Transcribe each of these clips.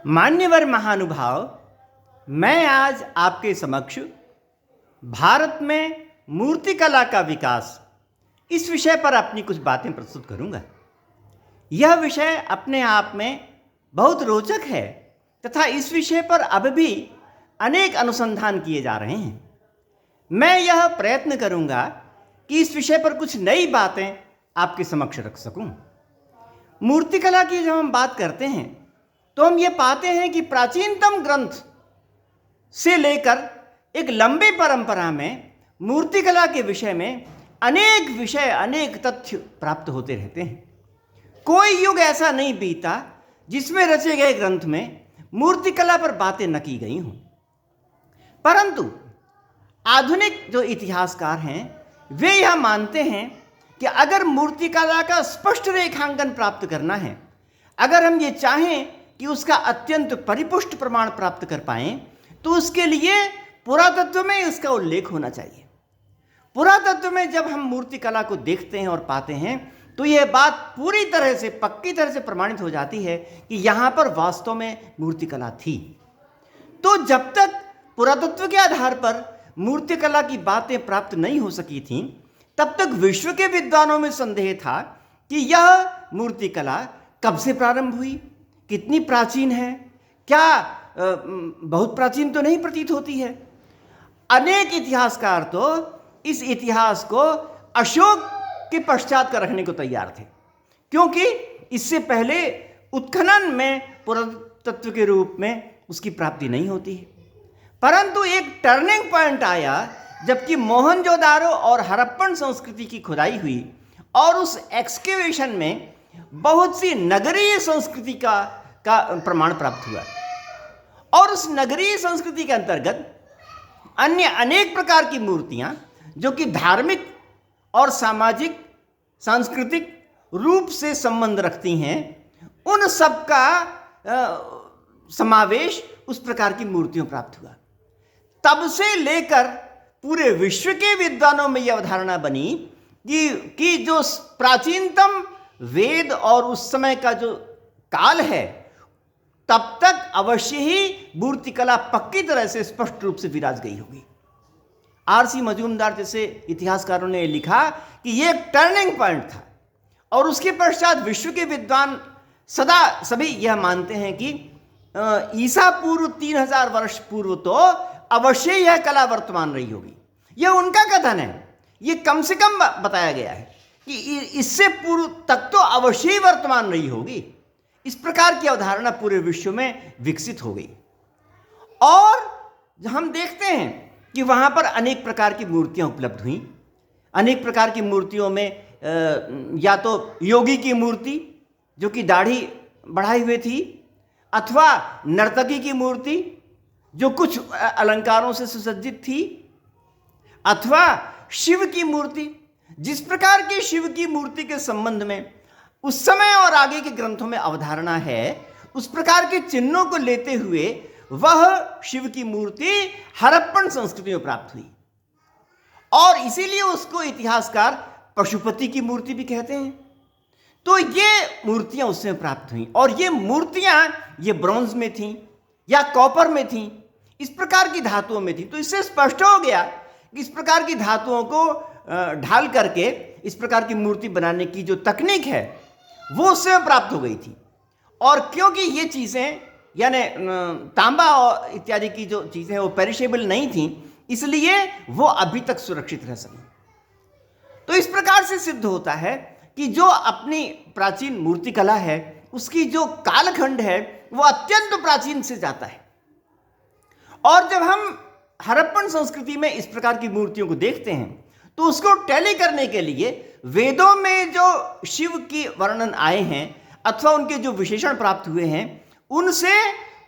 मान्यवर महानुभाव, मैं आज आपके समक्ष भारत में मूर्तिकला का विकास इस विषय पर अपनी कुछ बातें प्रस्तुत करूंगा। यह विषय अपने आप में बहुत रोचक है तथा इस विषय पर अब भी अनेक अनुसंधान किए जा रहे हैं। मैं यह प्रयत्न करूंगा कि इस विषय पर कुछ नई बातें आपके समक्ष रख सकूं। मूर्तिकला की जब हम बात करते हैं तो हम ये पाते हैं कि प्राचीनतम ग्रंथ से लेकर एक लंबी परंपरा में मूर्तिकला के विषय में अनेक विषय, अनेक तथ्य प्राप्त होते रहते हैं। कोई युग ऐसा नहीं बीता जिसमें रचे गए ग्रंथ में मूर्तिकला पर बातें न की गई हों। परंतु आधुनिक जो इतिहासकार हैं वे यह मानते हैं कि अगर मूर्तिकला का स्पष्ट रेखांकन प्राप्त करना है, अगर हम ये चाहें कि उसका अत्यंत परिपुष्ट प्रमाण प्राप्त कर पाएं, तो उसके लिए पुरातत्व में इसका उल्लेख होना चाहिए। पुरातत्व में जब हम मूर्तिकला को देखते हैं और पाते हैं तो यह बात पूरी तरह से, पक्की तरह से प्रमाणित हो जाती है कि यहाँ पर वास्तव में मूर्तिकला थी। तो जब तक पुरातत्व के आधार पर मूर्तिकला की बातें प्राप्त नहीं हो सकी थीं, तब तक विश्व के विद्वानों में संदेह था कि यह मूर्तिकला कब से प्रारंभ हुई, कितनी प्राचीन है, क्या बहुत प्राचीन तो नहीं प्रतीत होती है। अनेक इतिहासकार तो इस इतिहास को अशोक के पश्चात का रखने को तैयार थे, क्योंकि इससे पहले उत्खनन में पुरातत्व के रूप में उसकी प्राप्ति नहीं होती है। परंतु एक टर्निंग पॉइंट आया जबकि मोहनजोदारो और हड़प्पन संस्कृति की खुदाई हुई और उस एक्सकेवेशन में बहुत सी नगरीय संस्कृति का प्रमाण प्राप्त हुआ और उस नगरीय संस्कृति के अंतर्गत अन्य अनेक प्रकार की मूर्तियां जो कि धार्मिक और सामाजिक सांस्कृतिक रूप से संबंध रखती हैं, उन सब का समावेश उस प्रकार की मूर्तियों प्राप्त हुआ। तब से लेकर पूरे विश्व के विद्वानों में यह अवधारणा बनी कि जो प्राचीनतम वेद और उस समय का जो काल है, तब तक अवश्य ही मूर्तिकला पक्की तरह से स्पष्ट रूप से विराज गई होगी। आर.सी. मजूमदार जैसे इतिहासकारों ने लिखा कि यह एक टर्निंग पॉइंट था और उसके पश्चात विश्व के विद्वान सदा सभी यह मानते हैं कि ईसा पूर्व 3000 वर्ष पूर्व तो अवश्य यह कला वर्तमान रही होगी। यह उनका कथन है, यह कम से कम बताया गया है कि इससे पूर्व तक तो अवश्य ही वर्तमान रही होगी। इस प्रकार की अवधारणा पूरे विश्व में विकसित हो गई और हम देखते हैं कि वहाँ पर अनेक प्रकार की मूर्तियाँ उपलब्ध हुई। अनेक प्रकार की मूर्तियों में या तो योगी की मूर्ति जो कि दाढ़ी बढ़ाई हुई थी, अथवा नर्तकी की मूर्ति जो कुछ अलंकारों से सुसज्जित थी, अथवा शिव की मूर्ति। जिस प्रकार की शिव की मूर्ति के संबंध में उस समय और आगे के ग्रंथों में अवधारणा है, उस प्रकार के चिन्हों को लेते हुए वह शिव की मूर्ति हड़प्पन संस्कृति में प्राप्त हुई और इसीलिए उसको इतिहासकार पशुपति की मूर्ति भी कहते हैं। तो ये मूर्तियां उससे प्राप्त हुई और ये मूर्तियां ये ब्रॉन्ज में थीं या कॉपर में थीं, इस प्रकार की धातुओं में थी। तो इससे स्पष्ट हो गया कि इस प्रकार की धातुओं को ढाल करके इस प्रकार की मूर्ति बनाने की जो तकनीक है वो उससे प्राप्त हो गई थी। और क्योंकि ये चीज़ें यानी तांबा और इत्यादि की जो चीज़ें वो पेरिशेबल नहीं थी, इसलिए वो अभी तक सुरक्षित रह सकें। तो इस प्रकार से सिद्ध होता है कि जो अपनी प्राचीन मूर्तिकला है उसकी जो कालखंड है वो अत्यंत प्राचीन से जाता है। और जब हम हड़प्पन संस्कृति में इस प्रकार की मूर्तियों को देखते हैं तो उसको टैली करने के लिए वेदों में जो शिव की वर्णन आए हैं अथवा उनके जो विशेषण प्राप्त हुए हैं, उनसे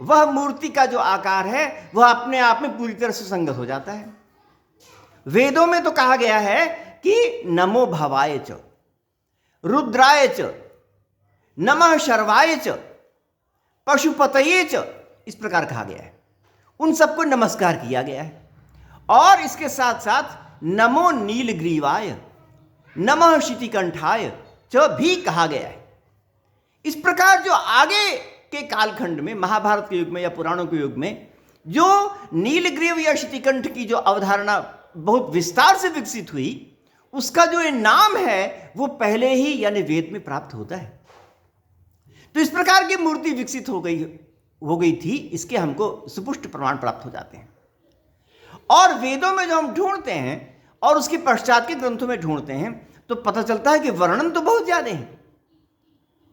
वह मूर्ति का जो आकार है वह अपने आप में पूरी तरह से संगत हो जाता है। वेदों में तो कहा गया है कि नमो भवाय च, रुद्राय च, नमः शर्वाय च, पशुपतये च, इस प्रकार कहा गया है। उन सबको नमस्कार किया गया है और इसके साथ साथ नमो नीलग्रीवाय, नमः शितिकंठाय च भी कहा गया है। इस प्रकार जो आगे के कालखंड में, महाभारत के युग में या पुराणों के युग में, जो नीलग्रीव या शितिकंठ की जो अवधारणा बहुत विस्तार से विकसित हुई, उसका जो ये नाम है वो पहले ही यानी वेद में प्राप्त होता है। तो इस प्रकार की मूर्ति विकसित हो गई थी, इसके हमको सुपुष्ट प्रमाण प्राप्त हो जाते हैं। और वेदों में जो हम ढूंढते हैं और उसके पश्चात के ग्रंथों में ढूंढते हैं तो पता चलता है कि वर्णन तो बहुत ज्यादा है।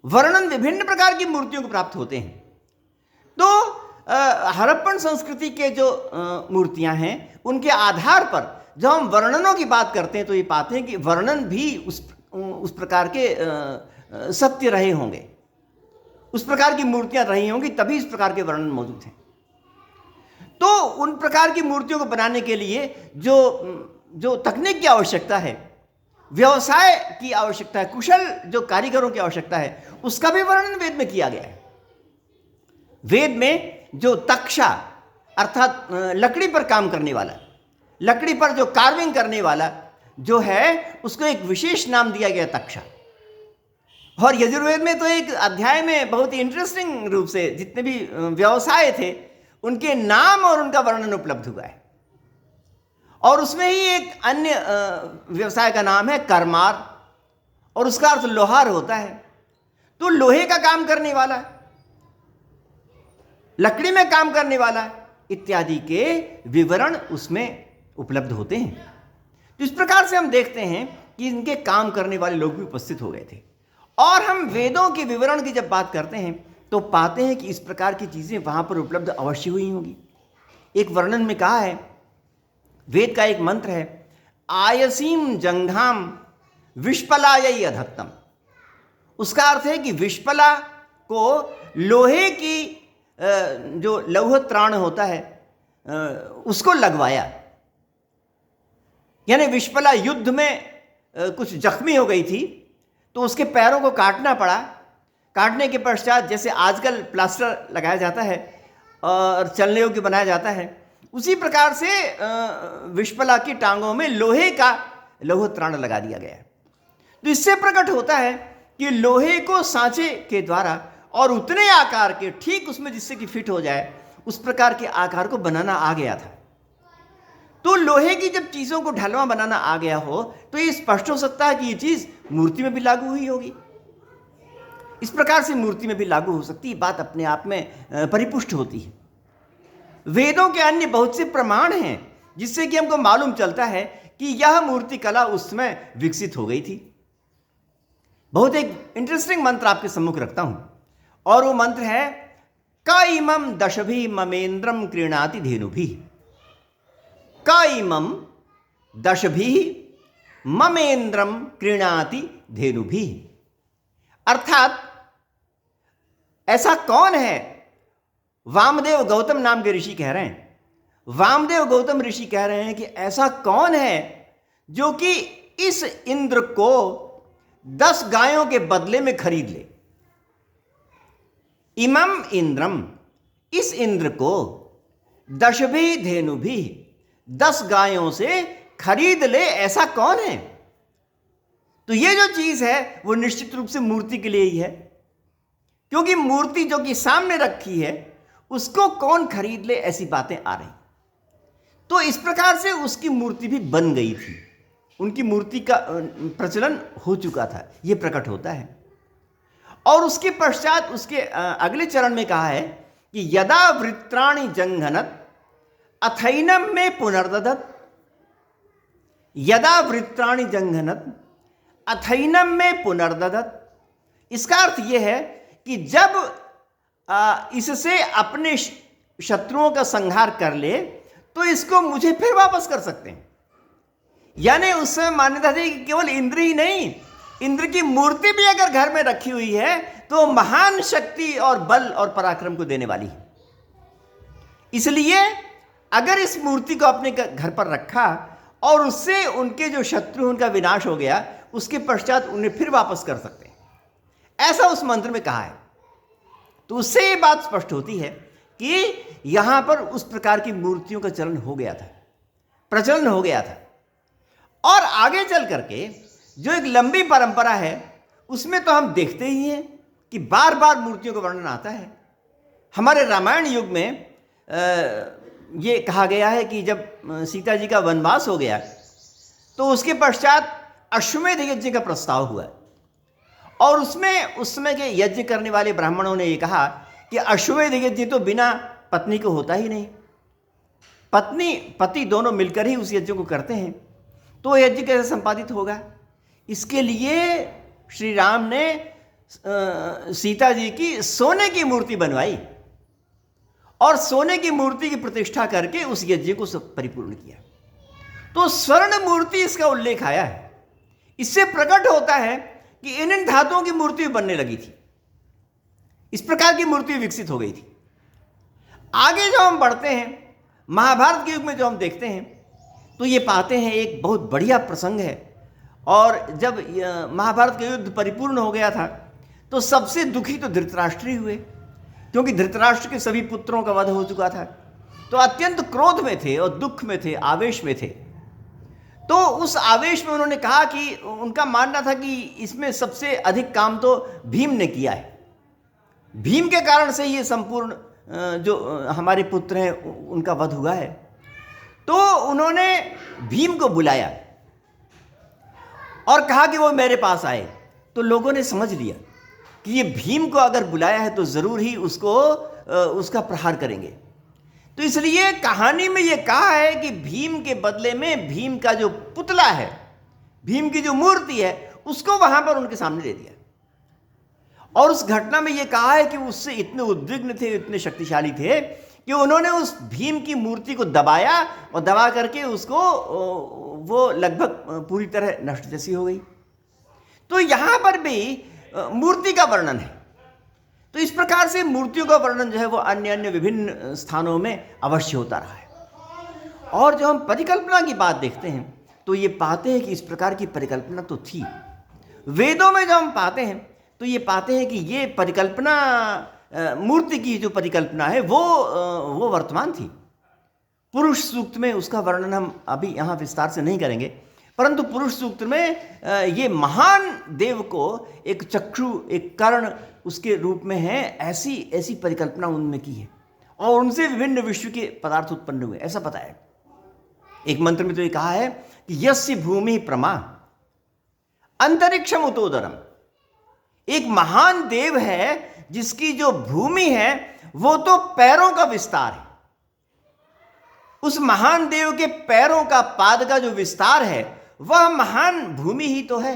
वर्णन विभिन्न प्रकार की मूर्तियों को प्राप्त होते हैं। तो हड़प्पन संस्कृति के जो मूर्तियां हैं, उनके आधार पर जब हम वर्णनों की बात करते हैं तो ये पाते हैं कि वर्णन भी उस प्रकार के सत्य रहे होंगे, उस प्रकार की मूर्तियां रही होंगी, तभी इस प्रकार के वर्णन मौजूद हैं। तो उन प्रकार की मूर्तियों को बनाने के लिए जो तकनीक की आवश्यकता है, व्यवसाय की आवश्यकता है, कुशल जो कारीगरों की आवश्यकता है, उसका भी वर्णन वेद में किया गया है। वेद में जो तक्षा अर्थात लकड़ी पर काम करने वाला, लकड़ी पर जो कार्विंग करने वाला जो है, उसको एक विशेष नाम दिया गया तक्षा। और यजुर्वेद में तो एक अध्याय में बहुत ही इंटरेस्टिंग रूप से जितने भी व्यवसाय थे उनके नाम और उनका वर्णन उपलब्ध हुआ है। और उसमें ही एक अन्य व्यवसाय का नाम है कर्मार, और उसका अर्थ लोहार होता है। तो लोहे का काम करने वाला, लकड़ी में काम करने वाला इत्यादि के विवरण उसमें उपलब्ध होते हैं। तो इस प्रकार से हम देखते हैं कि इनके काम करने वाले लोग भी उपस्थित हो गए थे। और हम वेदों के विवरण की जब बात करते हैं तो पाते हैं कि इस प्रकार की चीजें वहां पर उपलब्ध अवश्य हुई होंगी। एक वर्णन में कहा है, वेद का एक मंत्र है, आयसीम जंघाम विष्पलायै अधत्तम। उसका अर्थ है कि विष्पला को लोहे की जो लौह त्राण होता है उसको लगवाया। यानी विष्पला युद्ध में कुछ जख्मी हो गई थी तो उसके पैरों को काटना पड़ा। काटने के पश्चात जैसे आजकल प्लास्टर लगाया जाता है और चलने योग्य बनाया जाता है, उसी प्रकार से विष्पला की टांगों में लोहे का लौह त्राण लगा दिया गया। तो इससे प्रकट होता है कि लोहे को सांचे के द्वारा और उतने आकार के, ठीक उसमें जिससे कि फिट हो जाए, उस प्रकार के आकार को बनाना आ गया था। तो लोहे की जब चीजों को ढलवा बनाना आ गया हो तो ये स्पष्ट हो सकता है कि ये चीज मूर्ति में भी लागू हुई होगी। इस प्रकार से मूर्ति में भी लागू हो सकती है, बात अपने आप में परिपुष्ट होती है। वेदों के अन्य बहुत से प्रमाण हैं जिससे कि हमको मालूम चलता है कि यह मूर्ति कला उस समय विकसित हो गई थी। बहुत एक इंटरेस्टिंग मंत्र आपके सम्मुख रखता हूं, और वो मंत्र है, क इमं दशभि ममेन्द्रम क्रीणाति धेनुभि। क इमं दशभि ममेन्द्रम क्रीणाति धेनुभि। अर्थात ऐसा कौन है, वामदेव गौतम नाम के ऋषि कह रहे हैं, वामदेव गौतम ऋषि कह रहे हैं कि ऐसा कौन है जो कि इस इंद्र को 10 गायों के बदले में खरीद ले। इमम इंद्रम, इस इंद्र को, दशभि धेनुभि, 10 गायों से खरीद ले, ऐसा कौन है। तो ये जो चीज है वो निश्चित रूप से मूर्ति के लिए ही है, क्योंकि मूर्ति जो कि सामने रखी है उसको कौन खरीद ले, ऐसी बातें आ रही। तो इस प्रकार से उसकी मूर्ति भी बन गई थी, उनकी मूर्ति का प्रचलन हो चुका था, ये प्रकट होता है। और उसके पश्चात उसके अगले चरण में कहा है कि यदा वृत्राणि जंघनत अथैनम में पुनर्दधत। यदा वृत्राणि जंघनत अथैनम में पुनर्दधत। इसका अर्थ यह है कि जब इससे अपने शत्रुओं का संहार कर ले तो इसको मुझे फिर वापस कर सकते हैं। यानी उस समय मान्यता थी कि केवल इंद्र ही नहीं, इंद्र की मूर्ति भी अगर घर में रखी हुई है तो महान शक्ति और बल और पराक्रम को देने वाली है। इसलिए अगर इस मूर्ति को अपने घर पर रखा और उससे उनके जो शत्रु उनका विनाश हो गया, उसके पश्चात उन्हें फिर वापस कर सकते हैं, ऐसा उस मंत्र में कहा है। तो उससे ये बात स्पष्ट होती है कि यहां पर उस प्रकार की मूर्तियों का चलन हो गया था, प्रचलन हो गया था। और आगे चल करके जो एक लंबी परंपरा है उसमें तो हम देखते ही हैं कि बार बार मूर्तियों का वर्णन आता है। हमारे रामायण युग में ये कहा गया है कि जब सीता जी का वनवास हो गया तो उसके पश्चात अश्वमेध यज्ञ का प्रस्ताव हुआ और उसमें उस समय के यज्ञ करने वाले ब्राह्मणों ने ये कहा कि अश्वमेध यज्ञ तो बिना पत्नी को होता ही नहीं, पत्नी पति दोनों मिलकर ही उस यज्ञ को करते हैं, तो यज्ञ कैसे संपादित होगा। इसके लिए श्री राम ने सीता जी की सोने की मूर्ति बनवाई और सोने की मूर्ति की प्रतिष्ठा करके उस यज्ञ को परिपूर्ण किया। तो स्वर्ण मूर्ति इसका उल्लेख आया है। इससे प्रकट होता है कि इन धातुओं की मूर्ति बनने लगी थी, इस प्रकार की मूर्ति विकसित हो गई थी। आगे जो हम बढ़ते हैं, महाभारत के युग में जो हम देखते हैं तो ये पाते हैं एक बहुत बढ़िया प्रसंग है। और जब महाभारत का युद्ध परिपूर्ण हो गया था तो सबसे दुखी तो धृतराष्ट्र ही हुए, क्योंकि धृतराष्ट्र के सभी पुत्रों का वध हो चुका था। तो अत्यंत क्रोध में थे और दुख में थे, आवेश में थे। तो उस आवेश में उन्होंने कहा कि उनका मानना था कि इसमें सबसे अधिक काम तो भीम ने किया है, भीम के कारण से ये संपूर्ण जो हमारे पुत्र हैं उनका वध हुआ है। तो उन्होंने भीम को बुलाया और कहा कि वो मेरे पास आए। तो लोगों ने समझ लिया कि ये भीम को अगर बुलाया है तो ज़रूर ही उसका प्रहार करेंगे। तो इसलिए कहानी में ये कहा है कि भीम के बदले में भीम का जो पुतला है, भीम की जो मूर्ति है, उसको वहां पर उनके सामने दे दिया। और उस घटना में ये कहा है कि उससे इतने उद्विग्न थे, इतने शक्तिशाली थे कि उन्होंने उस भीम की मूर्ति को दबाया और दबा करके उसको वो लगभग पूरी तरह नष्ट जैसी हो गई। तो यहां पर भी मूर्ति का वर्णन है। तो इस प्रकार से मूर्तियों का वर्णन जो है वो अन्य अन्य विभिन्न स्थानों में अवश्य होता रहा है। और जो हम परिकल्पना की बात देखते हैं तो ये पाते हैं कि इस प्रकार की परिकल्पना तो थी। वेदों में जो हम पाते हैं तो ये पाते हैं कि ये परिकल्पना, मूर्ति की जो परिकल्पना है वो वर्तमान थी। पुरुष सूक्त में उसका वर्णन हम अभी यहाँ विस्तार से नहीं करेंगे, परंतु पुरुष सूक्त में ये महान देव को एक चक्षु, एक कर्ण उसके रूप में है, ऐसी परिकल्पना उनमें की है और उनसे विभिन्न विश्व के पदार्थ उत्पन्न हुए, ऐसा बताया। एक मंत्र में तो ये कहा है कि यस्य भूमि प्रमा अंतरिक्षम उतोदरम। एक महान देव है जिसकी जो भूमि है वो तो पैरों का विस्तार है। उस महान देव के पैरों का, पाद का जो विस्तार है वह महान भूमि ही तो है।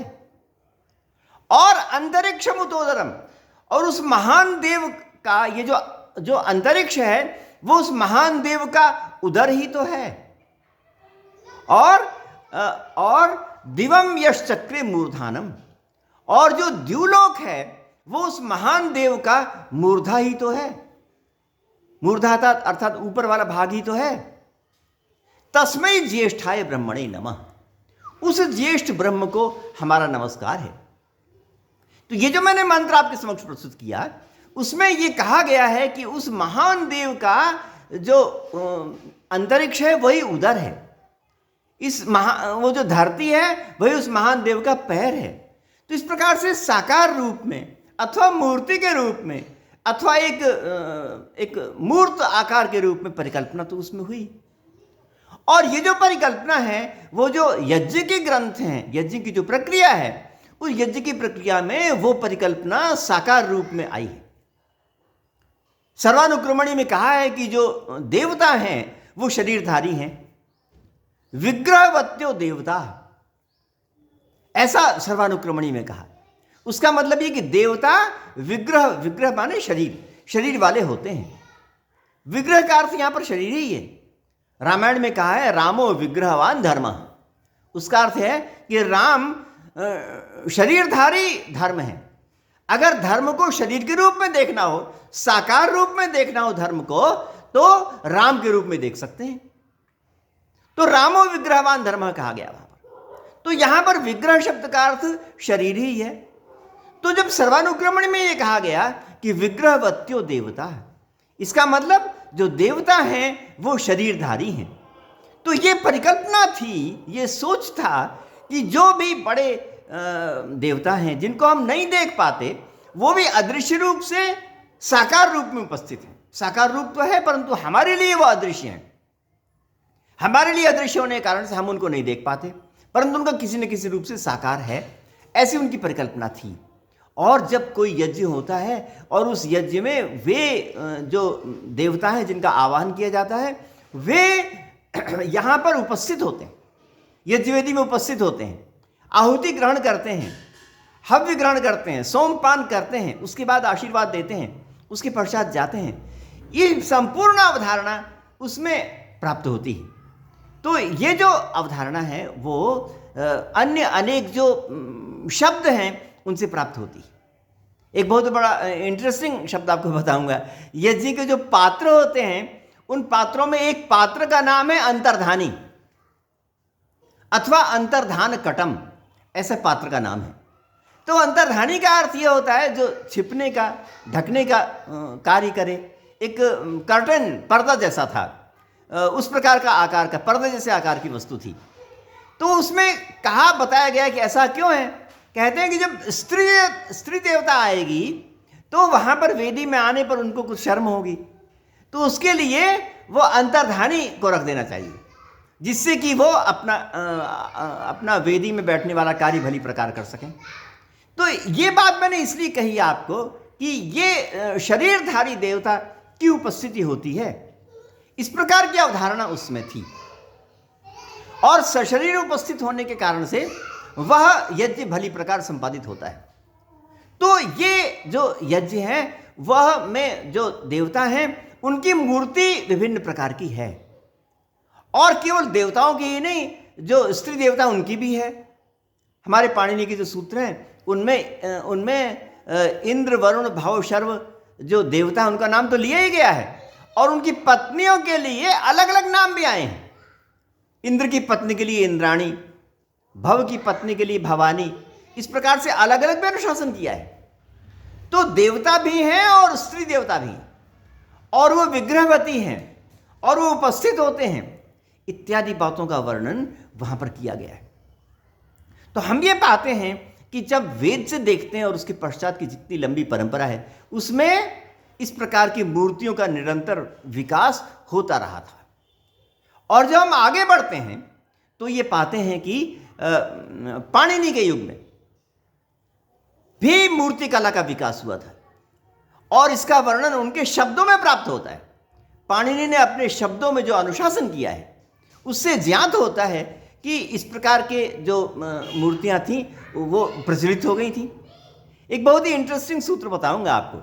और अंतरिक्षम उतोदरम, और उस महान देव का ये जो अंतरिक्ष है वो उस महान देव का उदर ही तो है। और दिवम यश चक्रे मूर्धानम, और जो द्युलोक है वो उस महान देव का मूर्धा ही तो है। मूर्धा अर्थात ऊपर वाला भाग ही तो है। तस्मै ज्येष्ठाय ब्रह्मणे नमः, उस ज्येष्ठ ब्रह्म को हमारा नमस्कार है। तो ये जो मैंने मंत्र आपके समक्ष प्रस्तुत किया उसमें ये कहा गया है कि उस महान देव का जो अंतरिक्ष है वही उदर है, वो जो धरती है वही उस महान देव का पैर है। तो इस प्रकार से साकार रूप में अथवा मूर्ति के रूप में अथवा एक मूर्त आकार के रूप में परिकल्पना तो उसमें हुई। और ये जो परिकल्पना है वो जो यज्ञ के ग्रंथ हैं, यज्ञ की जो प्रक्रिया है, उस यज्ञ की प्रक्रिया में वो परिकल्पना साकार रूप में आई है। सर्वानुक्रमणी में कहा है कि जो देवता हैं वो शरीरधारी हैं, विग्रहवत्यो देवता, ऐसा सर्वानुक्रमणी में कहा। उसका मतलब ये कि देवता विग्रह माने शरीर वाले होते हैं। विग्रह का अर्थ यहां पर शरीर ही है। रामायण में कहा है रामो विग्रहवान धर्म, उसका अर्थ है कि राम शरीरधारी धर्म है। अगर धर्म को शरीर के रूप में देखना हो, साकार रूप में देखना हो धर्म को, तो राम के रूप में देख सकते हैं। तो रामो विग्रहवान धर्म कहा गया वहां पर। तो यहां पर विग्रह शब्द का अर्थ शरीर ही है। तो जब सर्वानुक्रमण में यह कहा गया कि विग्रहवत्यो देवता, इसका मतलब जो देवता हैं वो शरीरधारी हैं। तो ये परिकल्पना थी, ये सोच था कि जो भी बड़े देवता हैं जिनको हम नहीं देख पाते, वो भी अदृश्य रूप से साकार रूप में उपस्थित हैं। साकार रूप तो है परंतु हमारे लिए वो अदृश्य हैं। हमारे लिए अदृश्य होने के कारण से हम उनको नहीं देख पाते, परंतु उनका किसी न किसी रूप से साकार है, ऐसी उनकी परिकल्पना थी। और जब कोई यज्ञ होता है और उस यज्ञ में वे जो देवता हैं जिनका आवाहन किया जाता है वे यहाँ पर उपस्थित होते हैं, यज्ञवेदी में उपस्थित होते हैं, आहुति ग्रहण करते हैं, हव्य ग्रहण करते हैं, सोमपान करते हैं, उसके बाद आशीर्वाद देते हैं, उसके पश्चात जाते हैं। ये संपूर्ण अवधारणा उसमें प्राप्त होती है। तो ये जो अवधारणा है वो अन्य अनेक जो शब्द हैं उनसे प्राप्त होती है। एक बहुत बड़ा इंटरेस्टिंग शब्द आपको बताऊंगा। यज्ञ के जो पात्र होते हैं उन पात्रों में एक पात्र का नाम है अंतर्धानी अथवा अंतर्धान कटम, ऐसे पात्र का नाम है। तो अंतर्धानी का अर्थ यह होता है जो छिपने का, ढकने का कार्य करे। एक कर्टन, पर्दा जैसा था, उस प्रकार का आकार का, पर्दे जैसे आकार की वस्तु थी। तो उसमें कहा बताया गया कि ऐसा क्यों है। कहते हैं कि जब स्त्री देवता आएगी तो वहाँ पर वेदी में आने पर उनको कुछ शर्म होगी, तो उसके लिए वो अंतर्धानी को रख देना चाहिए, जिससे कि वो अपना वेदी में बैठने वाला कार्य भली प्रकार कर सकें। तो ये बात मैंने इसलिए कही आपको कि ये शरीरधारी देवता की उपस्थिति होती है, इस प्रकार की अवधारणा उसमें थी। और सशरीर उपस्थित होने के कारण से वह यज्ञ भली प्रकार संपादित होता है। तो ये जो यज्ञ है वह में जो देवता हैं उनकी मूर्ति विभिन्न प्रकार की है, और केवल देवताओं की ही नहीं, जो स्त्री देवता उनकी भी है। हमारे पाणिनि के जो सूत्र हैं उनमें इंद्र, वरुण, भव, शर्व जो देवता है उनका नाम तो लिया ही गया है, और उनकी पत्नियों के लिए अलग अलग नाम भी आए हैं। इंद्र की पत्नी के लिए इंद्राणी, भव की पत्नी के लिए भवानी, इस प्रकार से अलग अलग भी अनुशासन किया है। तो देवता भी हैं और स्त्री देवता भी हैं, और वो विग्रहवती हैं और वो उपस्थित होते हैं, इत्यादि बातों का वर्णन वहां पर किया गया है। तो हम ये पाते हैं कि जब वेद से देखते हैं और उसके पश्चात की जितनी लंबी परंपरा है उसमें इस प्रकार की मूर्तियों का निरंतर विकास होता रहा था। और जब हम आगे बढ़ते हैं तो ये पाते हैं कि पाणिनि के युग में भी मूर्ति कला का विकास हुआ था, और इसका वर्णन उनके शब्दों में प्राप्त होता है। पाणिनि ने अपने शब्दों में जो अनुशासन किया है उससे ज्ञात होता है कि इस प्रकार के जो मूर्तियां थीं वो प्रचलित हो गई थीं। एक बहुत ही इंटरेस्टिंग सूत्र बताऊंगा आपको,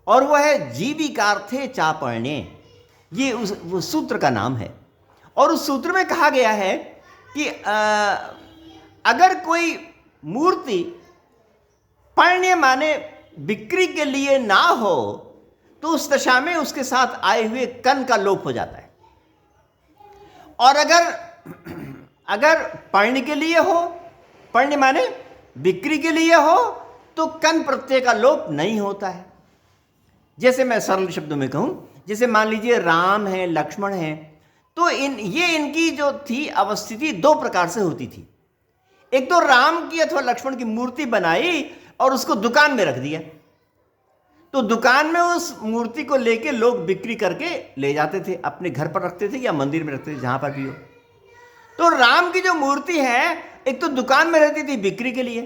और वह है जीविकार्थे चापण्ये। ये वो सूत्र का नाम है, और उस सूत्र में कहा गया है कि अगर कोई मूर्ति पर्ण्य माने बिक्री के लिए ना हो तो उस दशा में उसके साथ आए हुए कन का लोप हो जाता है, और अगर पर्ण्य के लिए हो, पर्ण्य माने बिक्री के लिए हो, तो कन प्रत्यय का लोप नहीं होता है। जैसे मैं सरल शब्दों में कहूं, जैसे मान लीजिए राम है, लक्ष्मण है, तो इनकी जो थी अवस्थिति दो प्रकार से होती थी। एक तो राम की अथवा लक्ष्मण की मूर्ति बनाई और उसको दुकान में रख दिया, तो दुकान में उस मूर्ति को लेके लोग बिक्री करके ले जाते थे, अपने घर पर रखते थे या मंदिर में रखते थे, जहां पर भी हो। तो राम की जो मूर्ति है एक तो दुकान में रहती थी बिक्री के लिए,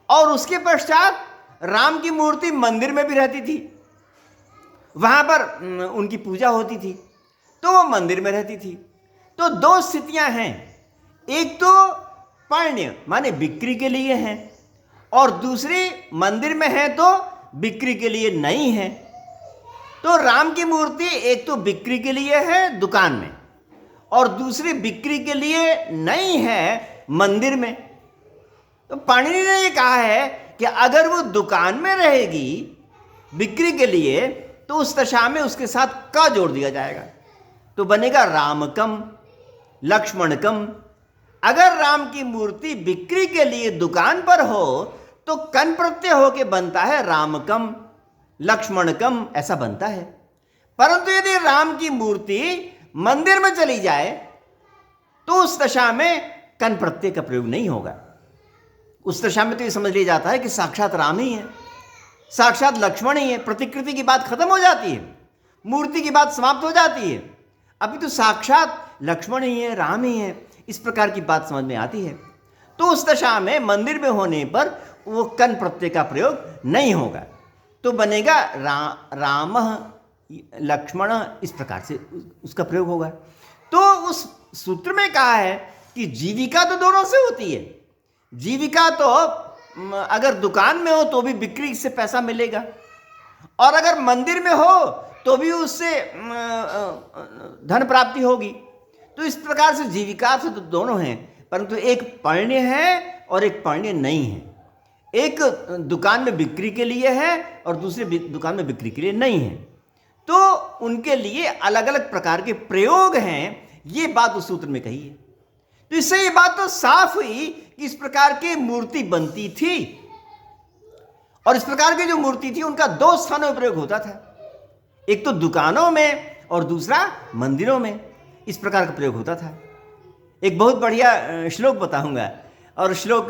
और उसके पश्चात राम की मूर्ति मंदिर में भी रहती थी, वहां पर उनकी पूजा होती थी, तो वो मंदिर में रहती थी। तो दो स्थितियां हैं, एक तो पर्ण्य माने बिक्री के लिए है, और दूसरी मंदिर में है तो बिक्री के लिए नहीं है। तो राम की मूर्ति एक तो बिक्री के लिए है दुकान में, और दूसरी बिक्री के लिए नहीं है मंदिर में। तो पाणिनि ने ये कहा है कि अगर वो दुकान में रहेगी बिक्री के लिए तो उस दशा में उसके साथ का जोड़ दिया जाएगा, तो बनेगा रामकम लक्ष्मणकम। अगर राम की मूर्ति बिक्री के लिए दुकान पर हो तो कन प्रत्यय होके बनता है रामकम लक्ष्मणकम, ऐसा बनता है। परंतु यदि राम की मूर्ति मंदिर में चली जाए तो उस दशा में कन प्रत्यय का प्रयोग नहीं होगा। उस दशा में तो ये समझ लिया जाता है कि साक्षात राम ही है, साक्षात लक्ष्मण ही है, प्रतिकृति की बात खत्म हो जाती है, मूर्ति की बात समाप्त हो जाती है। अभी तो साक्षात लक्ष्मण ही है, राम ही है, इस प्रकार की बात समझ में आती है। तो उस दशा में मंदिर में होने पर वो कन प्रत्यय का प्रयोग नहीं होगा, तो बनेगा राम लक्ष्मण, इस प्रकार से उसका प्रयोग होगा। तो उस सूत्र में कहा है कि जीविका तो दोनों से होती है। जीविका तो अगर दुकान में हो तो भी बिक्री से पैसा मिलेगा, और अगर मंदिर में हो तो भी उससे धन प्राप्ति होगी। तो इस प्रकार से जीविका से तो दोनों हैं, परंतु एक पण्य है और एक पण्य नहीं है। एक दुकान में बिक्री के लिए है और दूसरी दुकान में बिक्री के लिए नहीं है, तो उनके लिए अलग अलग प्रकार के प्रयोग हैं। ये बात उस सूत्र में कही है। तो इससे ये बात तो साफ हुई कि इस प्रकार की मूर्ति बनती थी, और इस प्रकार की जो मूर्ति थी उनका दो स्थानों में प्रयोग होता था, एक तो दुकानों में और दूसरा मंदिरों में। इस प्रकार का प्रयोग होता था। एक बहुत बढ़िया श्लोक बताऊंगा, और श्लोक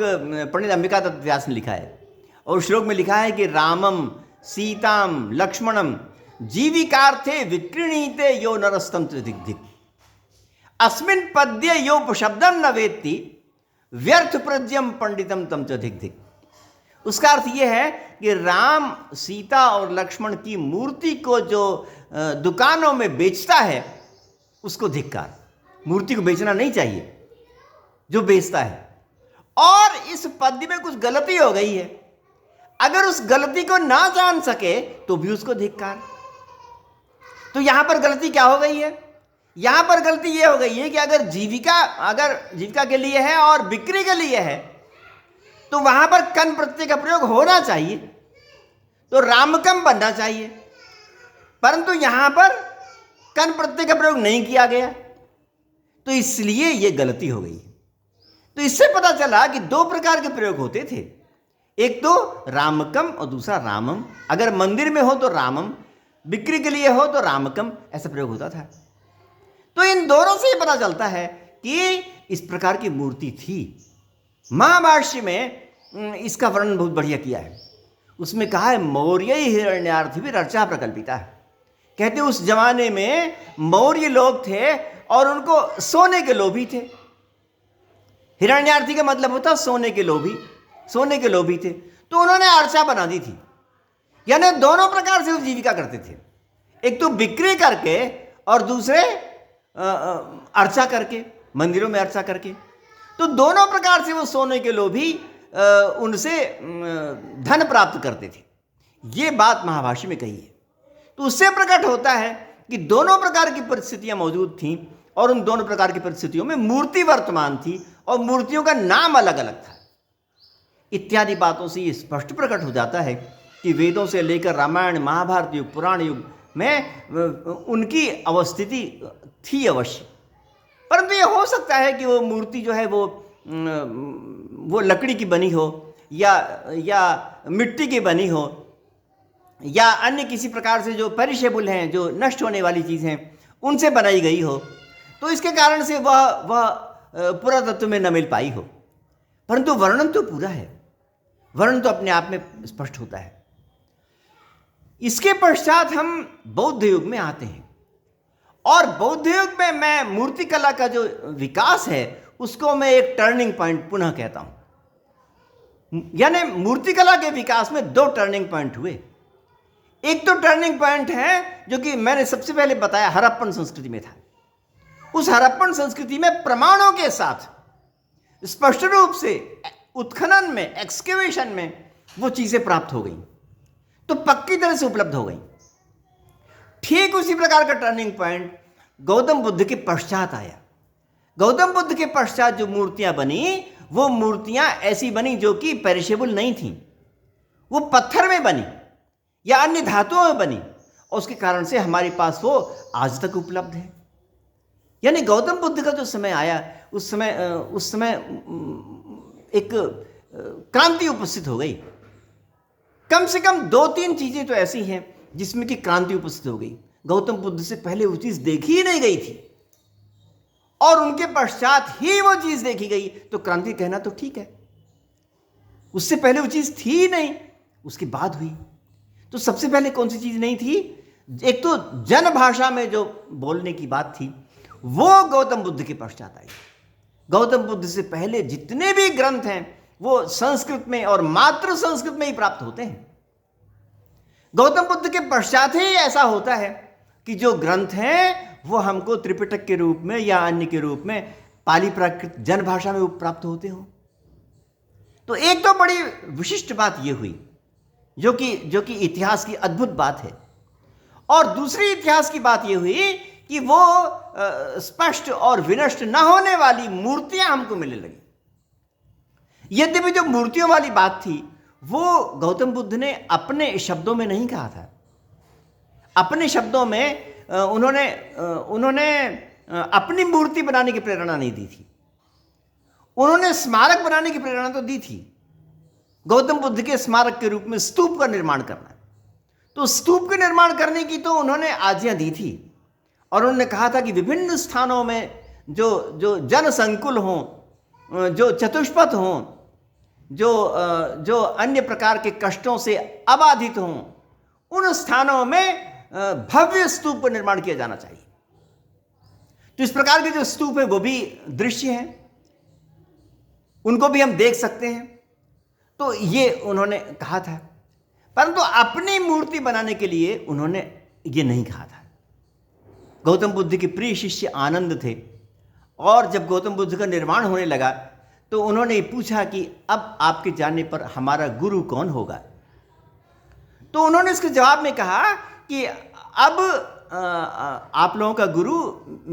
पंडित अंबिका दत्त व्यास ने लिखा है, और श्लोक में लिखा है कि रामम सीताम लक्ष्मणम जीविकार्थे विक्रीणीते यो नरस्तम दिग्धिक अस्मिन् पद्ये यो शब्दम न वेत्ति व्यर्थ प्रज्ञम पंडितम तम च दिग्धिक। उसका अर्थ यह है कि राम सीता और लक्ष्मण की मूर्ति को जो दुकानों में बेचता है उसको धिक्कार। मूर्ति को बेचना नहीं चाहिए जो बेचता है। और इस पद्य में कुछ गलती हो गई है, अगर उस गलती को ना जान सके तो भी उसको धिक्कार। तो यहां पर गलती क्या हो गई है? यहां पर गलती यह हो गई है कि अगर जीविका के लिए है और बिक्री के लिए है तो वहां पर कन प्रत्यय का प्रयोग होना चाहिए, तो रामकम बनना चाहिए, परंतु यहां पर कन प्रत्यय का प्रयोग नहीं किया गया, तो इसलिए यह गलती हो गई। तो इससे पता चला कि दो प्रकार के प्रयोग होते थे, एक तो रामकम और दूसरा रामम। अगर मंदिर में हो तो रामम, बिक्री के लिए हो तो रामकम, ऐसा प्रयोग होता था। तो इन दोनों से पता चलता है कि इस प्रकार की मूर्ति थी। महाभाष्य में इसका वर्णन बहुत बढ़िया किया है। उसमें कहा है मौर्य हिरण्यार्थ भी रचा प्रकल्पिता है। कहते उस जमाने में मौर्य लोग थे और उनको सोने के लोभी थे। हिरण्यार्थी का मतलब होता सोने के लोभी थे। तो उन्होंने अर्चा बना दी थी, यानी दोनों प्रकार से वो जीविका करते थे, एक तो बिक्री करके और दूसरे अर्चा करके, मंदिरों में अर्चा करके। तो दोनों प्रकार से वो सोने के लोभी उनसे धन प्राप्त करते थे। ये बात महाभाष्य में कही है। तो उससे प्रकट होता है कि दोनों प्रकार की परिस्थितियां मौजूद थीं, और उन दोनों प्रकार की परिस्थितियों में मूर्ति वर्तमान थी और मूर्तियों का नाम अलग अलग था। इत्यादि बातों से ये स्पष्ट प्रकट हो जाता है कि वेदों से लेकर रामायण महाभारत युग पुराण युग में उनकी अवस्थिति थी अवश्य, परंतु ये हो सकता है कि वो मूर्ति जो है वो लकड़ी की बनी हो या मिट्टी की बनी हो या अन्य किसी प्रकार से जो पेरिशेबल हैं, जो नष्ट होने वाली चीज़ हैं, उनसे बनाई गई हो, तो इसके कारण से वह पुरातत्व में न मिल पाई हो। परंतु वर्णन तो पूरा है, वर्णन तो अपने आप में स्पष्ट होता है। इसके पश्चात हम बौद्ध युग में आते हैं, और बौद्ध युग में मैं मूर्ति कला का जो विकास है उसको मैं एक टर्निंग पॉइंट पुनः कहता हूं। यानी मूर्ति कला के विकास में दो टर्निंग पॉइंट हुए। एक तो टर्निंग पॉइंट है जो कि मैंने सबसे पहले बताया हड़प्पन संस्कृति में था। उस हड़प्पन संस्कृति में प्रमाणों के साथ स्पष्ट रूप से उत्खनन में, एक्सकेवेशन में वो चीजें प्राप्त हो गई, तो पक्की तरह से उपलब्ध हो गई। ठीक उसी प्रकार का टर्निंग पॉइंट गौतम बुद्ध के पश्चात आया। गौतम बुद्ध के पश्चात जो मूर्तियां बनी, वो मूर्तियां ऐसी बनी जो कि पेरिशेबल नहीं थी, वो पत्थर में बनी या अन्य धातुओं में बनी, और उसके कारण से हमारे पास वो आज तक उपलब्ध है। यानी गौतम बुद्ध का जो समय आया, उस समय एक क्रांति उपस्थित हो गई। कम से कम 2-3 चीजें तो ऐसी हैं जिसमें कि क्रांति उपस्थित हो गई। गौतम बुद्ध से पहले वो चीज देखी ही नहीं गई थी, और उनके पश्चात ही वो चीज देखी गई, तो क्रांति कहना तो ठीक है। उससे पहले वो चीज थी ही नहीं, उसके बाद हुई। तो सबसे पहले कौन सी चीज नहीं थी? एक तो जन भाषा में जो बोलने की बात थी वो गौतम बुद्ध के पश्चात आई। गौतम बुद्ध से पहले जितने भी ग्रंथ हैं वो संस्कृत में और मात्र संस्कृत में ही प्राप्त होते हैं। गौतम बुद्ध के पश्चात ही ऐसा होता है कि जो ग्रंथ हैं वो हमको त्रिपिटक के रूप में या अन्य के रूप में पाली प्राकृत जन भाषा में प्राप्त होते हो। तो एक तो बड़ी विशिष्ट बात यह हुई जो कि इतिहास की अद्भुत बात है। और दूसरी इतिहास की बात यह हुई कि वो स्पष्ट और विनष्ट न होने वाली मूर्तियां हमको मिलने लगी। यद्यपि जो मूर्तियों वाली बात थी वो गौतम बुद्ध ने अपने शब्दों में नहीं कहा था। अपने शब्दों में उन्होंने अपनी मूर्ति बनाने की प्रेरणा नहीं दी थी। उन्होंने स्मारक बनाने की प्रेरणा तो दी थी, गौतम बुद्ध के स्मारक के रूप में स्तूप का निर्माण करना। तो स्तूप के निर्माण करने की तो उन्होंने आज्ञा दी थी और उन्होंने कहा था कि विभिन्न स्थानों में जो जन संकुल हों, जो चतुष्पथ हों, जो अन्य प्रकार के कष्टों से अबाधित हों, उन स्थानों में भव्य स्तूप का निर्माण किया जाना चाहिए। तो इस प्रकार के जो स्तूप है वो भी दृश्य हैं, उनको भी हम देख सकते हैं। तो ये उन्होंने कहा था, परंतु अपनी मूर्ति बनाने के लिए उन्होंने ये नहीं कहा था। गौतम बुद्ध के प्रिय शिष्य आनंद थे और जब गौतम बुद्ध का निर्माण होने लगा तो उन्होंने पूछा कि अब आपके जाने पर हमारा गुरु कौन होगा। तो उन्होंने इसके जवाब में कहा कि अब आप लोगों का गुरु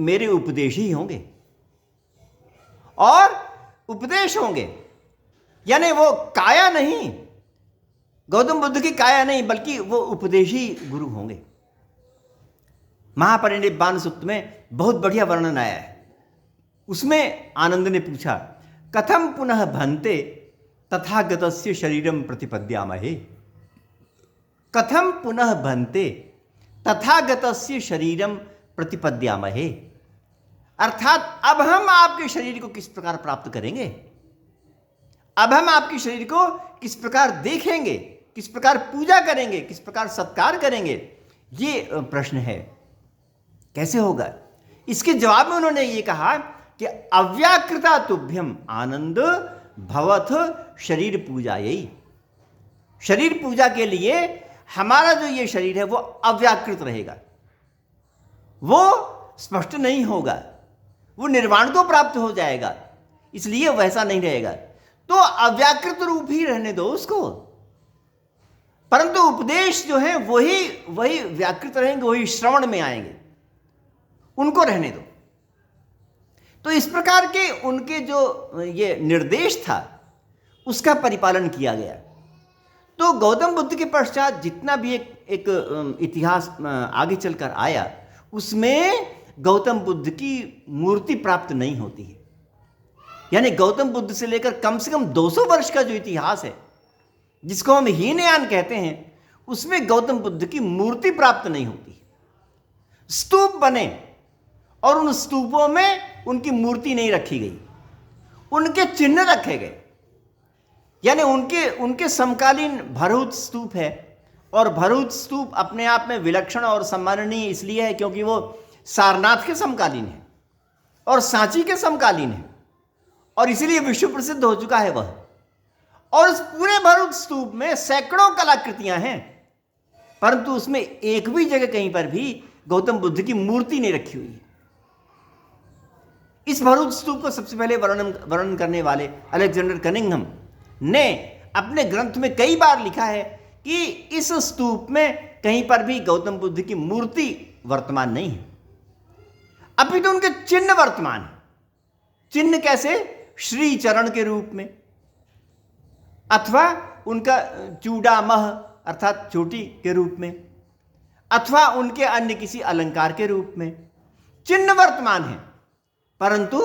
मेरे उपदेश ही होंगे और उपदेश होंगे, यानी वो काया नहीं, गौतम बुद्ध की काया नहीं, बल्कि वो उपदेशी गुरु होंगे। महापरिनिब्बाण सूक्त में बहुत बढ़िया वर्णन आया है। उसमें आनंद ने पूछा, कथम पुनः भन्ते तथागतस्य शरीरम प्रतिपद्यामहे। कथम पुनः भन्ते तथागतस्य शरीरम प्रतिपद्यामहे, अर्थात अब हम आपके शरीर को किस प्रकार प्राप्त करेंगे, अब हम आपके शरीर को किस प्रकार देखेंगे, किस प्रकार पूजा करेंगे, किस प्रकार सत्कार करेंगे, ये प्रश्न है, कैसे होगा। इसके जवाब में उन्होंने ये कहा कि अव्याकृता तुभ्यम आनंद भवथ शरीर पूजायै। शरीर पूजा के लिए हमारा जो ये शरीर है वो अव्याकृत रहेगा, वो स्पष्ट नहीं होगा, वो निर्वाण को प्राप्त हो जाएगा, इसलिए वैसा नहीं रहेगा। तो अव्याकृत रूप ही रहने दो उसको, परंतु उपदेश जो है वही व्याकृत रहेंगे, वही श्रवण में आएंगे, उनको रहने दो। तो इस प्रकार के उनके जो ये निर्देश था उसका परिपालन किया गया। तो गौतम बुद्ध के पश्चात जितना भी एक इतिहास आगे चलकर आया उसमें गौतम बुद्ध की मूर्ति प्राप्त नहीं होती है। यानी गौतम बुद्ध से लेकर कम से कम 200 वर्ष का जो इतिहास है जिसको हम हीनयान कहते हैं, उसमें गौतम बुद्ध की मूर्ति प्राप्त नहीं होती। स्तूप बने और उन स्तूपों में उनकी मूर्ति नहीं रखी गई, उनके चिन्ह रखे गए। यानी उनके समकालीन भरूच स्तूप है, और भरूच स्तूप अपने आप में विलक्षण और सम्माननीय इसलिए है क्योंकि वो सारनाथ के समकालीन है और सांची के समकालीन है, और इसीलिए विश्व प्रसिद्ध हो चुका है वह। और इस पूरे भरूच स्तूप में सैकड़ों कलाकृतियां हैं, परंतु उसमें एक भी जगह कहीं पर भी गौतम बुद्ध की मूर्ति नहीं रखी हुई है। इस भरूच स्तूप को सबसे पहले वर्णन करने वाले अलेक्जेंडर कनिंघम ने अपने ग्रंथ में कई बार लिखा है कि इस स्तूप में कहीं पर भी गौतम बुद्ध की मूर्ति वर्तमान नहीं है, अभी तो उनके चिन्ह वर्तमान है। चिन्ह कैसे? श्री चरण के रूप में, अथवा उनका चूड़ामह अर्थात चोटी के रूप में, अथवा उनके अन्य किसी अलंकार के रूप में चिन्ह वर्तमान है, परंतु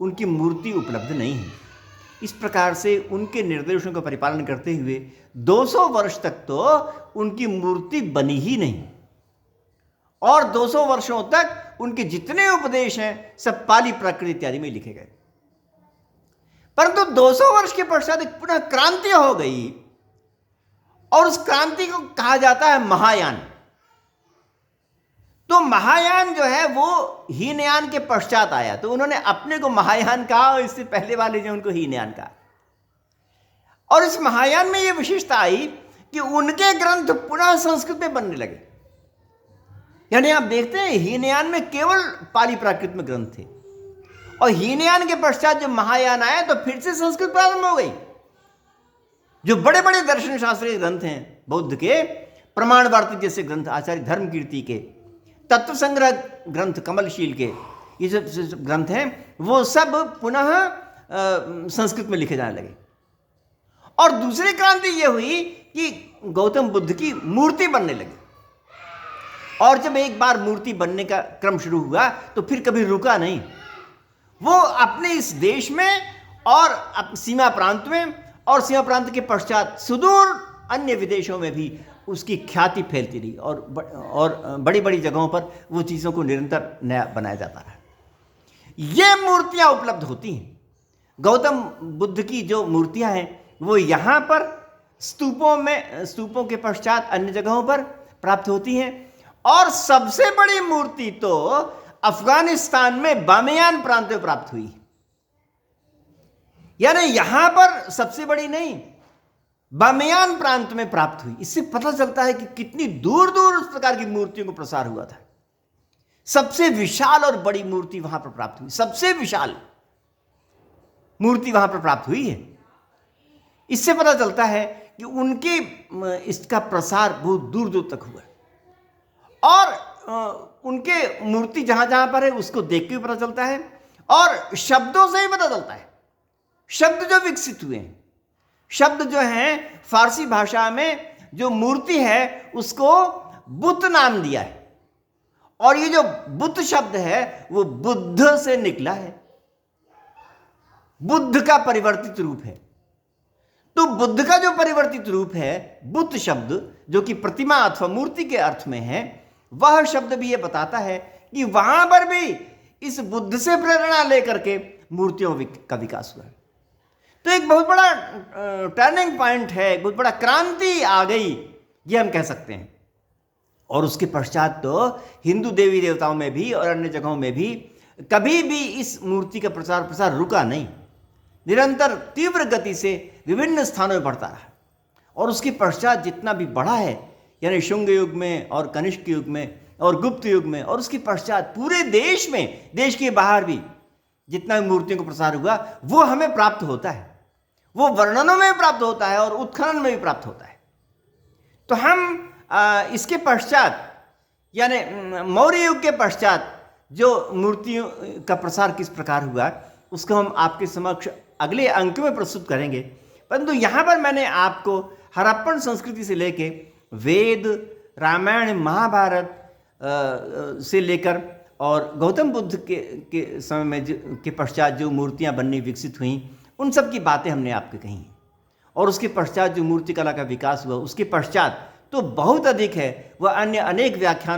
उनकी मूर्ति उपलब्ध नहीं है। इस प्रकार से उनके निर्देशों का परिपालन करते हुए 200 वर्ष तक तो उनकी मूर्ति बनी ही नहीं, और 200 वर्षों तक उनके जितने उपदेश हैं सब पाली प्राकृत इत्यादि में लिखे गए। परंतु 200 वर्ष के पश्चात एक पुनः क्रांति हो गई और उस क्रांति को कहा जाता है महायान। तो महायान जो है वो हीनयान के पश्चात आया, तो उन्होंने अपने को महायान कहा और इससे पहले वाले जो उनको हीनयान कहा। और इस महायान में ये विशेषता आई कि उनके ग्रंथ पुनः संस्कृत में बनने लगे। यानी आप देखते हैं हीनयान में केवल पाली प्राकृत में ग्रंथ थे, और हीनयान के पश्चात जब महायान आया तो फिर से संस्कृत प्रारंभ हो गई। जो बड़े बड़े दर्शन शास्त्रीय ग्रंथ हैं बौद्ध के, प्रमाण वार्तिक जैसे ग्रंथ, आचार्य धर्मकीर्ति के, तत्व संग्रह ग्रंथ कमलशील के, ये जो ग्रंथ हैं वो सब पुनः संस्कृत में लिखे जाने लगे। और दूसरी क्रांति ये हुई कि गौतम बुद्ध की मूर्ति बनने लगी, और जब एक बार मूर्ति बनने का क्रम शुरू हुआ तो फिर कभी रुका नहीं। वो अपने इस देश में और सीमा प्रांत में, और सीमा प्रांत के पश्चात सुदूर अन्य विदेशों में भी उसकी ख्याति फैलती रही, और बड़ी बड़ी जगहों पर वो चीज़ों को निरंतर नया बनाया जाता रहा। ये मूर्तियां उपलब्ध होती हैं। गौतम बुद्ध की जो मूर्तियां हैं वो यहाँ पर स्तूपों के पश्चात अन्य जगहों पर प्राप्त होती हैं, और सबसे बड़ी मूर्ति तो अफगानिस्तान में बामियान प्रांत में प्राप्त हुई। यानी यहां पर सबसे बड़ी नहीं, बामियान प्रांत में प्राप्त हुई। इससे पता चलता है कि कितनी दूर दूर उस प्रकार की मूर्तियों को प्रसार हुआ था। सबसे विशाल और बड़ी मूर्ति वहां पर प्राप्त हुई, सबसे विशाल मूर्ति वहां पर प्राप्त हुई है। इससे पता चलता है कि उनके इसका प्रसार बहुत दूर दूर तक हुआ, और उनके मूर्ति जहां जहां पर है उसको देख के भी पता चलता है, और शब्दों से ही पता चलता है। शब्द जो विकसित हुए हैं, शब्द जो हैं, फारसी भाषा में जो मूर्ति है उसको बुत नाम दिया है, और ये जो बुत शब्द है वो बुद्ध से निकला है, बुद्ध का परिवर्तित रूप है। तो बुद्ध का जो परिवर्तित रूप है बुद्ध शब्द, जो कि प्रतिमा अथवा मूर्ति के अर्थ में है, वह शब्द भी ये बताता है कि वहां पर भी इस बुद्ध से प्रेरणा लेकर के मूर्तियों का विकास हुआ। तो एक बहुत बड़ा टर्निंग पॉइंट है, बहुत बड़ा क्रांति आ गई, ये हम कह सकते हैं। और उसके पश्चात तो हिंदू देवी देवताओं में भी और अन्य जगहों में भी कभी भी इस मूर्ति का प्रसार रुका नहीं, निरंतर तीव्र गति से विभिन्न स्थानों में बढ़ता रहा। और उसके पश्चात जितना भी बढ़ा है, यानी शुंग युग में और कनिष्क युग में और गुप्त युग में, और उसके पश्चात पूरे देश में, देश के बाहर भी जितना भी मूर्तियों का प्रसार हुआ वो हमें प्राप्त होता है, वो वर्णनों में भी प्राप्त होता है और उत्खनन में भी प्राप्त होता है। तो हम इसके पश्चात यानी मौर्य युग के पश्चात जो मूर्तियों का प्रसार किस प्रकार हुआ उसको हम आपके समक्ष अगले अंक में प्रस्तुत करेंगे। परंतु यहाँ पर मैंने आपको हड़प्पन संस्कृति से लेके वेद, रामायण, महाभारत से लेकर और गौतम बुद्ध के समय में के पश्चात जो मूर्तियाँ बननी विकसित हुई, उन सब की बातें हमने आपके कही। और उसके पश्चात जो मूर्ति कला का विकास हुआ उसके पश्चात तो बहुत अधिक है, वह अन्य अनेक व्याख्यानों